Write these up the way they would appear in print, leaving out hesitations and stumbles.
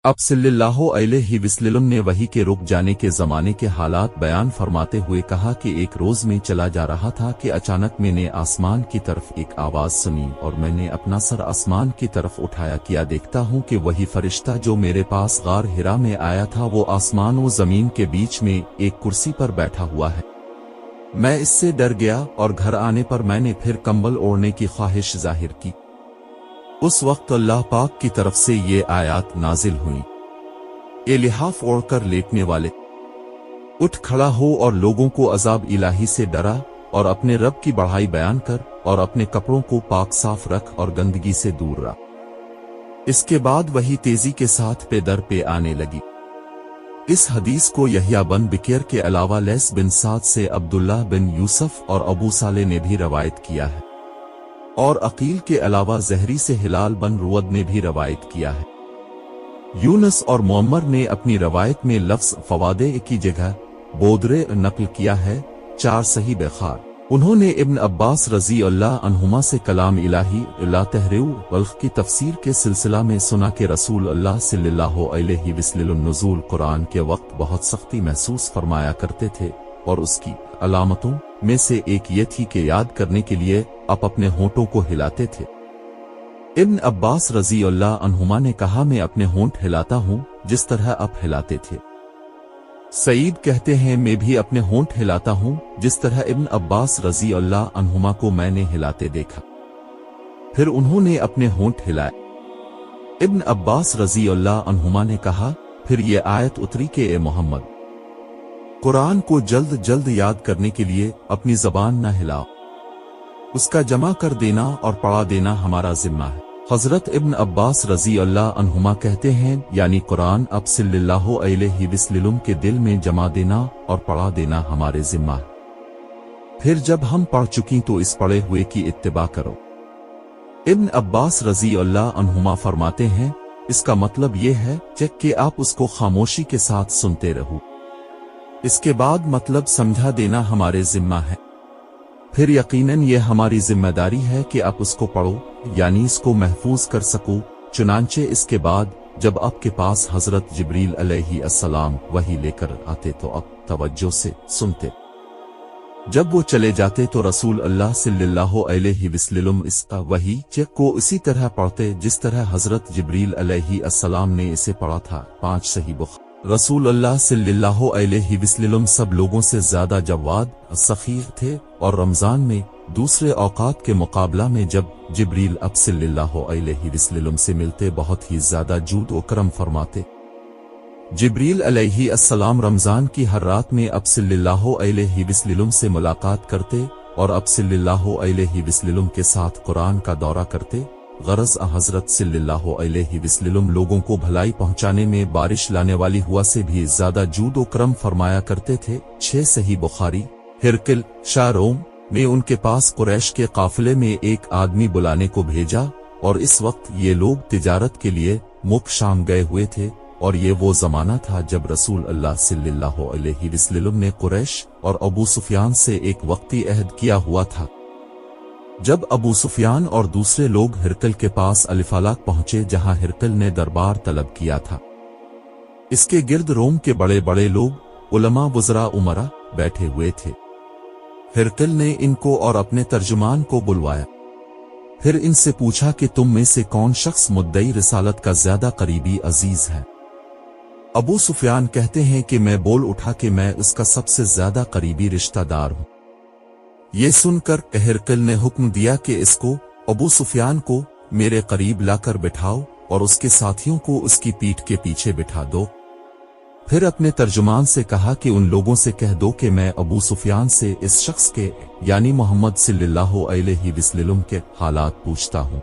अब सल्लल्लाहु अलैहि वसल्लम ने वही के रुक जाने के ज़माने के हालात बयान फरमाते हुए कहा कि एक रोज़ में चला जा रहा था कि अचानक मैंने आसमान की तरफ एक आवाज़ सुनी और मैंने अपना सर आसमान की तरफ उठाया। किया देखता हूँ कि वही फरिश्ता जो मेरे पास गार हिरा में आया था वो आसमान व ज़मीन के बीच में एक कुर्सी पर बैठा हुआ है। मैं इससे डर गया और घर आने पर मैंने फिर कंबल ओढ़ने की ख्वाहिश जाहिर की। उस वक्त अल्लाह पाक की तरफ से ये आयत नाजिल हुई, ये लिहाफ ओढ़कर लेटने वाले उठ खड़ा हो और लोगों को अजाब इलाही से डरा और अपने रब की बढ़ाई बयान कर और अपने कपड़ों को पाक साफ रख और गंदगी से दूर रख। इसके बाद वही तेजी के साथ पे दर पे आने लगी। इस हदीस को यहया बन बिकेर के अलावा लैस बिन साद से अब्दुल्लाह बिन यूसुफ और अबू साले ने भी रवायत किया है और अकील के अलावा ज़हरी से हिलाल बन रुवद ने भी रवायत किया है। यूनस और मुअम्मर ने अपनी रवायत में लफ्ज़ फवादे की जगह बोदरे नकल किया है। 4 सही बुखार। उन्होंने इब्न अब्बास रज़ी अल्लाह अन्हुमा से कलाम इलाही ला तहरीउ वल्फ की तफसीर के सिलसिला में सुना कि रसूल अल्लाह सल्लल्लाहु अलैहि वसल्लम नुज़ूल कुरान के वक्त बहुत सख्ती महसूस फरमाया करते थे और उसकी अलामतों में से एक ये थी कि याद करने के लिए आप अपने होंठों को हिलाते थे। इब्न अब्बास रज़ी अल्लाह अन्हुमा ने कहा, मैं अपने होंठ हिलाता हूँ जिस तरह आप हिलाते थे। सईद कहते हैं, मैं भी अपने होंठ हिलाता हूँ जिस तरह इब्न अब्बास रज़ी अल्लाह अन्हुमा को मैंने हिलाते देखा। फिर उन्होंने अपने होंठ हिलाए। इब्न अब्बास रज़ी अल्लाह अन्हुमा ने कहा, फिर ये आयत उतरी कि ए मोहम्मद, कुरान को जल्द जल्द याद करने के लिए अपनी ज़बान न हिलाओ, उसका जमा कर देना और पढ़ा देना हमारा जिम्मा है। हजरत इब्न अब्बास रज़ी अल्लाह अन्हुमा कहते हैं, यानी कुरान अब सल्लल्लाहु अलैहि वसल्लम के दिल में जमा देना और पढ़ा देना हमारे जिम्मा है। फिर जब हम पढ़ चुकी तो इस पढ़े हुए की इत्तिबा करो। इब्न अब्बास रज़ी अल्लाह अन्हुमा फरमाते हैं, इसका मतलब ये है कि आप उसको खामोशी के साथ सुनते रहो। इसके बाद मतलब समझा देना हमारे जिम्मा है। फिर यकीनन ये हमारी जिम्मेदारी है कि आप उसको पढ़ो, यानी इसको महफूज कर सको। चुनांचे इसके बाद जब आपके पास हजरत जिब्रील अलैहिस्सलाम वही लेकर आते तो आप तवज्जो से सुनते। जब वो चले जाते तो रसूल अल्लाह सल्लल्लाहु अलैहि वसल्लम इस वही को इसी तरह पढ़ते जिस तरह हजरत जिब्रील अलैहिस्सलाम ने इसे पढ़ा था। 5 सही बुखारी। रसूल अल्लाह सल्लल्लाहु अलैहि वसल्लम सब लोगों से ज्यादा जवाद सखीर थे और रमजान में दूसरे औकात के मुकाबला में जब जिब्रील अब सल्लल्लाहु अलैहि वसल्लम से मिलते बहुत ही ज्यादा जूद व करम फरमाते। जिब्रील अलैहिस्सलाम रमजान की हर रात में अब सल्लल्लाहु अलैहि वसल्लम से मुलाकात करते और अब सल्लल्लाहु अलैहि वसल्लम के साथ कुरान का दौरा करते। गरज हजरत सल्लल्लाहु अलैहि वसल्लम लोगों को भलाई पहुंचाने में बारिश लाने वाली हुआ से भी ज्यादा जूद व करम फरमाया करते थे। 6 सही बुखारी। हिरकिल शाह रोम ने उनके पास कुरैश के काफिले में एक आदमी बुलाने को भेजा और इस वक्त ये लोग तिजारत के लिए मुख शाम गए हुए थे और ये वो जमाना था जब रसूल अल्लाह सल्लल्लाहु अलैहि वसल्लम ने कुरैश और अबू सुफियान से एक वक्ती अहद किया हुआ था। जब अबू सुफियान और दूसरे लोग हिरकल के पास अलिफालाक पहुंचे जहां हिरकल ने दरबार तलब किया था, इसके गिर्द रोम के बड़े बड़े लोग उलमा वज़रा उमरा बैठे हुए थे। हिरकल ने इनको और अपने तर्जुमान को बुलवाया। फिर इनसे पूछा कि तुम में से कौन शख्स मुद्दई रिसालत का ज्यादा करीबी अजीज है। अबू सुफियान कहते हैं कि मैं बोल उठा कि मैं उसका सबसे ज्यादा करीबी रिश्तेदार हूं। ये सुनकर हिरकल ने हुक्म दिया कि इसको अबू सुफियान को मेरे करीब लाकर बिठाओ और उसके साथियों को उसकी पीठ के पीछे बिठा दो। फिर अपने तर्जुमान से कहा कि उन लोगों से कह दो कि मैं अबू सुफियान से इस शख्स के यानी मोहम्मद सल्लल्लाहु अलैहि वसल्लम के हालात पूछता हूं।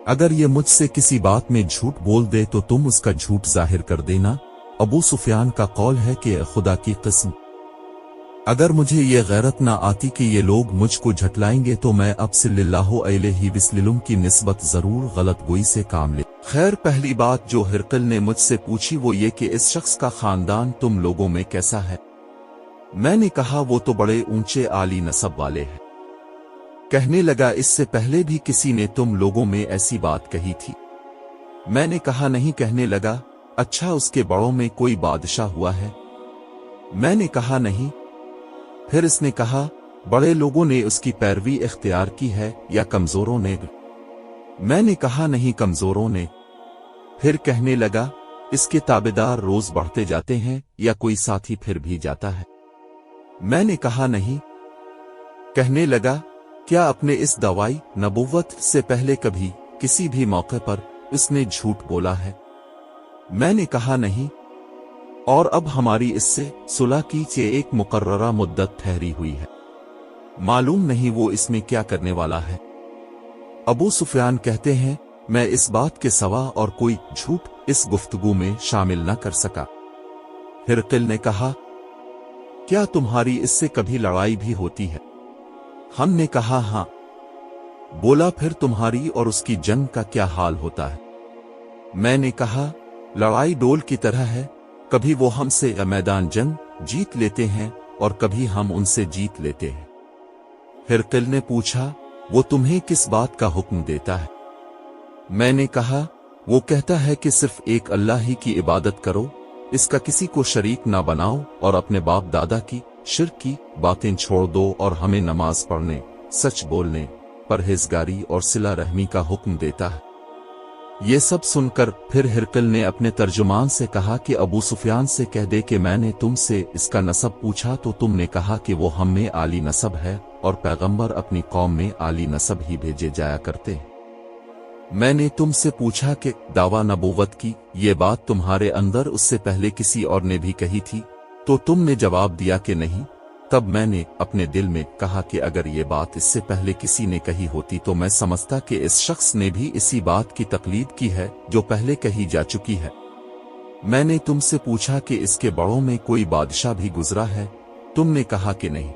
अगर ये मुझसे किसी बात में झूठ बोल दे तो तुम उसका झूठ जाहिर कर देना। अबू सुफियान का कौल है कि खुदा की कसम, अगर मुझे ये गैरत ना आती कि ये लोग मुझको झटलाएंगे तो मैं अब सल्लल्लाहु अलैहि वसल्लम की निस्बत जरूर गलत गोई से काम ले। खैर, पहली बात जो हिरकल ने मुझसे पूछी वो ये कि इस शख्स का खानदान तुम लोगों में कैसा है। मैंने कहा वो तो बड़े ऊंचे आली नसब वाले हैं। कहने लगा, इससे पहले भी किसी ने तुम लोगों में ऐसी बात कही थी। मैंने कहा नहीं। कहने लगा, अच्छा उसके बड़ों में कोई बादशाह हुआ है? मैंने कहा नहीं। फिर इसने कहा, बड़े लोगों ने उसकी पैरवी इख्तियार की है या कमजोरों ने? मैंने कहा नहीं, कमजोरों ने। फिर कहने लगा, इसके ताबेदार रोज बढ़ते जाते हैं या कोई साथी फिर भी जाता है? मैंने कहा नहीं। कहने लगा, क्या अपने इस दवाई नबुव्वत से पहले कभी किसी भी मौके पर इसने झूठ बोला है? मैंने कहा नहीं। और अब हमारी इससे सुलह की एक मुकर्ररा मुद्दत ठहरी हुई है, मालूम नहीं वो इसमें क्या करने वाला है। अबू सुफियान कहते हैं, मैं इस बात के सिवा और कोई झूठ इस गुफ्तगू में शामिल न कर सका। हिरकिल ने कहा, क्या तुम्हारी इससे कभी लड़ाई भी होती है? हमने कहा हाँ। बोला, फिर तुम्हारी और उसकी जंग का क्या हाल होता है? मैंने कहा, लड़ाई डोल की तरह है, कभी वो हमसे मैदान जंग जीत लेते हैं और कभी हम उनसे जीत लेते हैं। हिरकिल ने पूछा, वो तुम्हें किस बात का हुक्म देता है? मैंने कहा, वो कहता है कि सिर्फ एक अल्लाह ही की इबादत करो, इसका किसी को शरीक ना बनाओ और अपने बाप दादा की शिर्क की बातें छोड़ दो और हमें नमाज पढ़ने, सच बोलने, परहेजगारी और सिला रहमी का हुक्म देता है। ये सब सुनकर फिर हिरकिल ने अपने तर्जुमान से कहा कि अबू सुफियान से कह दे कि मैंने तुमसे इसका नसब पूछा तो तुमने कहा कि वो हम में आली नसब है और पैगंबर अपनी कौम में आली नसब ही भेजे जाया करते हैं। मैंने तुमसे पूछा कि दावा नबूवत की ये बात तुम्हारे अंदर उससे पहले किसी और ने भी कही थी, तो तुमने जवाब दिया कि नहीं। तब मैंने अपने दिल में कहा कि अगर ये बात इससे पहले किसी ने कही होती तो मैं समझता कि इस शख्स ने भी इसी बात की तकलीद की है जो पहले कही जा चुकी है। मैंने तुमसे पूछा कि इसके बड़ों में कोई बादशाह भी गुजरा है, तुमने कहा कि नहीं।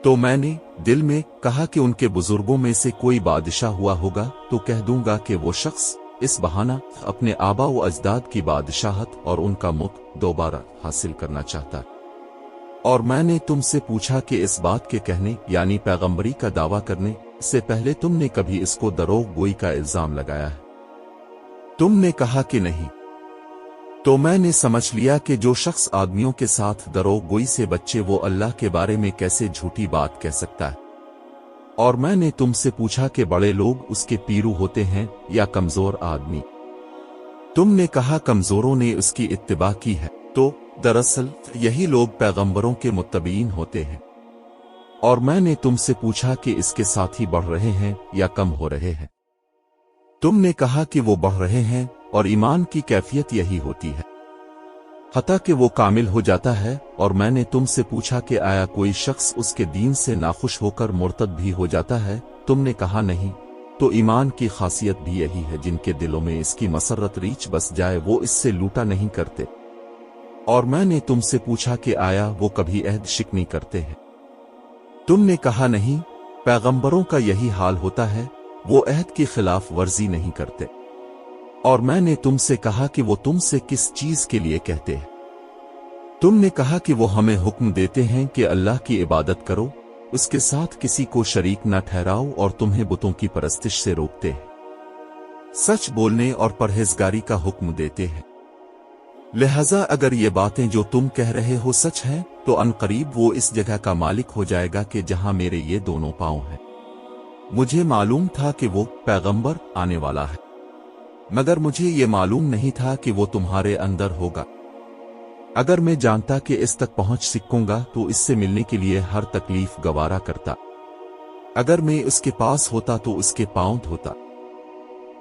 तो मैंने दिल में कहा कि उनके बुजुर्गों में से कोई बादशाह हुआ होगा तो कह दूंगा कि वो शख्स इस बहाना अपने आबा व अजदाद की बादशाहत और उनका मुल्क दोबारा हासिल करना चाहता है। और मैंने तुमसे पूछा कि इस बात के कहने यानी पैगंबरी का दावा करने से पहले तुमने कभी इसको दरोग गोई का इल्जाम लगाया है? तुमने कहा कि नहीं। तो मैंने समझ लिया कि जो शख्स आदमियों के साथ दरोग गोई से बच्चे वो अल्लाह के बारे में कैसे झूठी बात कह सकता है। और मैंने तुमसे पूछा कि बड़े लोग उसके पीरू होते हैं या कमजोर आदमी? तुमने कहा कमजोरों ने उसकी इत्तिबा की है, तो दरअसल यही लोग पैगंबरों के मुत्तबीन होते हैं। और मैंने तुमसे पूछा कि इसके साथी बढ़ रहे हैं या कम हो रहे हैं? तुमने कहा कि वो बढ़ रहे हैं और ईमान की कैफियत यही होती है हत्ता कि वो कामिल हो जाता है। और मैंने तुमसे पूछा कि आया कोई शख्स उसके दीन से नाखुश होकर मुर्तद भी हो जाता है? तुमने कहा नहीं। तो ईमान की खासियत भी यही है, जिनके दिलों में इसकी मसरत रीछ बस जाए वो इससे लूटा नहीं करते। और मैंने तुमसे पूछा कि आया वो कभी अहद शिकनी करते हैं? तुमने कहा नहीं। पैगंबरों का यही हाल होता है, वो अहद की खिलाफ वर्जी नहीं करते। और मैंने तुमसे कहा कि वो तुमसे किस चीज के लिए कहते हैं? तुमने कहा कि वो हमें हुक्म देते हैं कि अल्लाह की इबादत करो, उसके साथ किसी को शरीक न ठहराओ और तुम्हें बुतों की परस्तिश से रोकते हैं, सच बोलने और परहेजगारी का हुक्म देते हैं। लिहाजा अगर ये बातें जो तुम कह रहे हो सच हैं तो अनकरीब वो इस जगह का मालिक हो जाएगा कि जहां मेरे ये दोनों पांव हैं। मुझे मालूम था कि वो पैगंबर आने वाला है, मगर मुझे ये मालूम नहीं था कि वो तुम्हारे अंदर होगा। अगर मैं जानता कि इस तक पहुंच सकूंगा तो इससे मिलने के लिए हर तकलीफ गवारा करता। अगर मैं उसके पास होता तो उसके पांव धोता।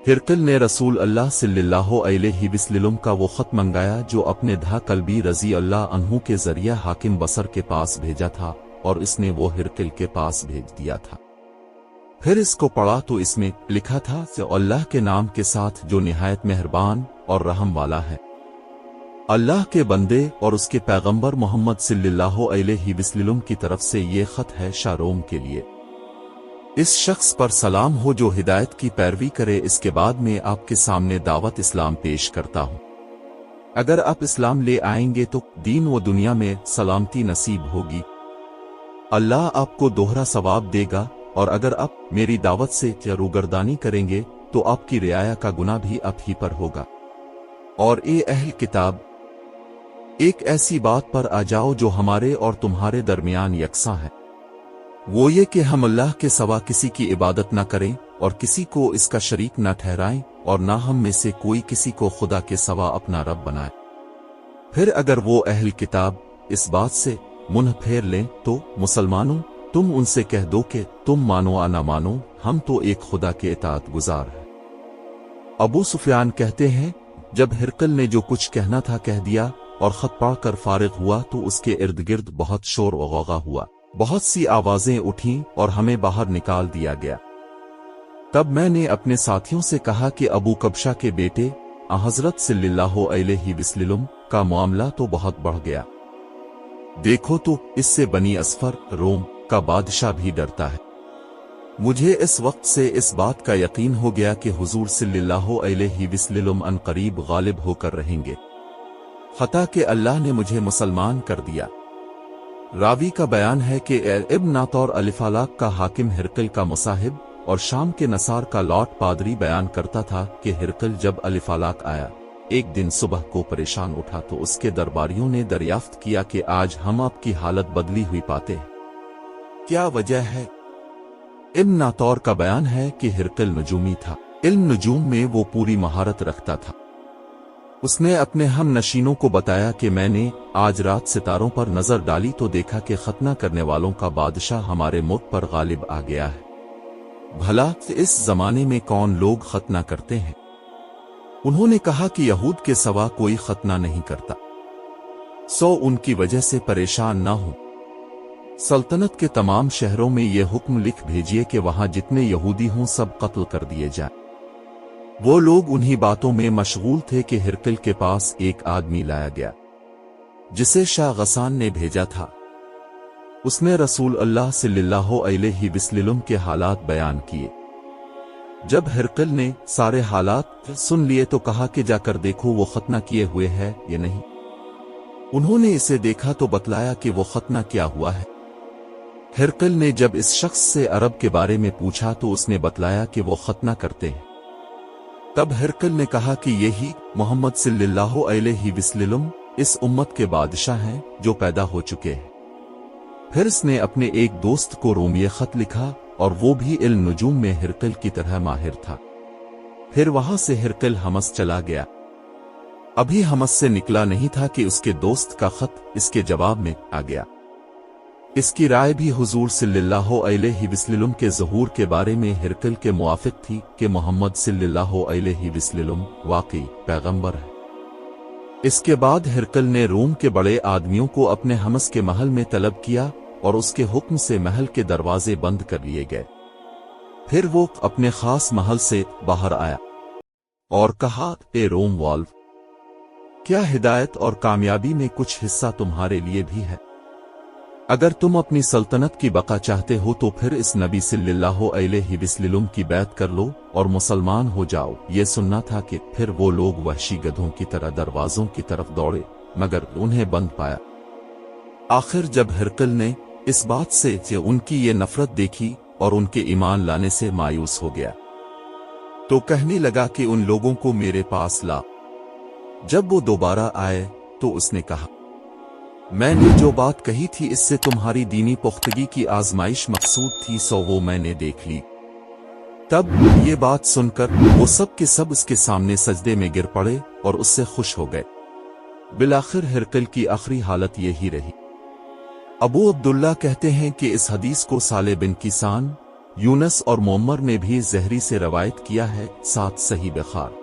हिरकिल ने रसूल अल्लाह सल्लल्लाहु अलैहि वसल्लम का वो खत मंगाया जो अपने धा कल्बी रजी अल्लाह अन्हु के जरिया हाकिम बसर के पास भेजा था, और इसने वो हिरकिल के पास भेज दिया था। फिर इसको पढ़ा तो इसमें लिखा था कि अल्लाह के नाम के साथ जो निहायत मेहरबान और रहम वाला है। अल्लाह के बंदे और उसके पैगंबर मोहम्मद सल्लल्लाहु अलैहि वसल्लम की तरफ से ये खत है शारोम के लिए। इस शख्स पर सलाम हो जो हिदायत की पैरवी करे। इसके बाद में आपके सामने दावत इस्लाम पेश करता हूँ। अगर आप इस्लाम ले आएंगे तो दीन व दुनिया में सलामती नसीब होगी, अल्लाह आपको दोहरा सवाब देगा। और अगर आप मेरी दावत से रूगर्दानी करेंगे तो आपकी रियाया का गुनाह भी आप ही पर होगा। और ए अहल किताब, एक ऐसी बात पर आ जाओ जो हमारे और तुम्हारे दरमियान यकसा है, वो ये कि हम अल्लाह के सिवा किसी की इबादत न करें और किसी को इसका शरीक न ठहराएं, और ना हम में से कोई किसी को खुदा के सिवा अपना रब बनाए। फिर अगर वो अहल किताब इस बात से मुंह फेर लें तो मुसलमानों, तुम उनसे कह दो कि तुम मानो या ना मानो, हम तो एक खुदा के इताअत गुजार हैं। अबू सुफियान कहते हैं, जब हिरकल ने जो कुछ कहना था कह दिया और खत पढ़कर फारिग हुआ तो उसके इर्द गिर्द बहुत शोर व गौगा हुआ, बहुत सी आवाजें उठीं और हमें बाहर निकाल दिया गया। तब मैंने अपने साथियों से कहा कि अबू कबशा के बेटे हजरत सल्लल्लाहु अलैहि वसल्लम का मामला तो बहुत बढ़ गया। देखो तो इससे बनी असफर रोम का बादशाह भी डरता है। मुझे इस वक्त से इस बात का यकीन हो गया कि हुजूर सल्लल्लाहु अलैहि वसल्लम अनकरीब गालिब होकर रहेंगे, खता कि अल्लाह ने मुझे मुसलमान कर दिया। रावी का बयान है कि इब्न नातौर अलिफालाक का हाकिम हिरकल का मुसाहिब और शाम के नसार का लॉर्ड पादरी बयान करता था कि हिरकल जब अलिफालाक आया एक दिन सुबह को परेशान उठा तो उसके दरबारियों ने दरियाफ्त किया कि आज हम आपकी हालत बदली हुई पाते हैं, क्या वजह है? इब्न नातौर का बयान है कि हिरकल नजूमी था, इल्म नजूम में वो पूरी महारत रखता था। उसने अपने हम नशीनों को बताया कि मैंने आज रात सितारों पर नजर डाली तो देखा कि खतना करने वालों का बादशाह हमारे मुल्क पर गालिब आ गया है। भला इस जमाने में कौन लोग खतना करते हैं? उन्होंने कहा कि यहूद के सिवा कोई खतना नहीं करता, सो उनकी वजह से परेशान ना हो। सल्तनत के तमाम शहरों में ये हुक्म लिख भेजिए कि वहां जितने यहूदी हों सब कत्ल कर दिए जाएं। वो लोग उन्हीं बातों में मशगूल थे कि हिरकल के पास एक आदमी लाया गया जिसे शाह गसान ने भेजा था। उसने रसूल अल्लाह सल्लल्लाहु अलैहि वसल्लम के हालात बयान किए। जब हिरकल ने सारे हालात सुन लिए तो कहा कि जाकर देखो वो खतना किए हुए है या नहीं। उन्होंने इसे देखा तो बतलाया कि वो खतना किया हुआ है। हिरकल ने जब इस शख्स से अरब के बारे में पूछा तो उसने बतलाया कि वो खतना करते हैं। तब हिरकल ने कहा कि यही मोहम्मद सल्लल्लाहु अलैहि वसल्लम इस उम्मत के बादशाह हैं जो पैदा हो चुके हैं। फिर इसने अपने एक दोस्त को रोमिये खत लिखा और वो भी इल्म नजूम में हिरकल की तरह माहिर था। फिर वहां से हिरकल हमस चला गया। अभी हमस से निकला नहीं था कि उसके दोस्त का खत इसके जवाब में आ गया। इसकी राय भी हुजूर सल्लल्लाहु अलैहि वसल्लम के ज़हूर के बारे में हिरकल के मुआफिक थी कि मोहम्मद सल्लल्लाहु अलैहि वसल्लम वाकई पैगंबर है। इसके बाद हिरकल ने रोम के बड़े आदमियों को अपने हमस के महल में तलब किया और उसके हुक्म से महल के दरवाजे बंद कर लिए गए। फिर वो अपने खास महल से बाहर आया और कहा, ए रोम वाल्व, क्या हिदायत और कामयाबी में कुछ हिस्सा तुम्हारे लिए भी है? अगर तुम अपनी सल्तनत की बका चाहते हो तो फिर इस नबी सल्लल्लाहु अलैहि वसल्लम की बैत कर लो और मुसलमान हो जाओ। ये सुनना था कि फिर वो लोग वहशी गधों की तरह दरवाजों की तरफ दौड़े मगर उन्हें बंद पाया। आखिर जब हिरकल ने इस बात से कि उनकी ये नफरत देखी और उनके ईमान लाने से मायूस हो गया तो कहने लगा कि उन लोगों को मेरे पास ला। जब वो दोबारा आए तो उसने कहा, मैंने जो बात कही थी इससे तुम्हारी दीनी पुख्तगी की आजमाइश मकसूद थी, सो वो मैंने देख ली। तब ये बात सुनकर वो सब के सब उसके सामने सजदे में गिर पड़े और उससे खुश हो गए। बिलाखिर हिरकल की आखिरी हालत यही रही। अबू अब्दुल्ला कहते हैं कि इस हदीस को साले बिन किसान, यूनस और मोअम्मर ने भी ज़हरी से रवायत किया है, साथ सही बुखारी।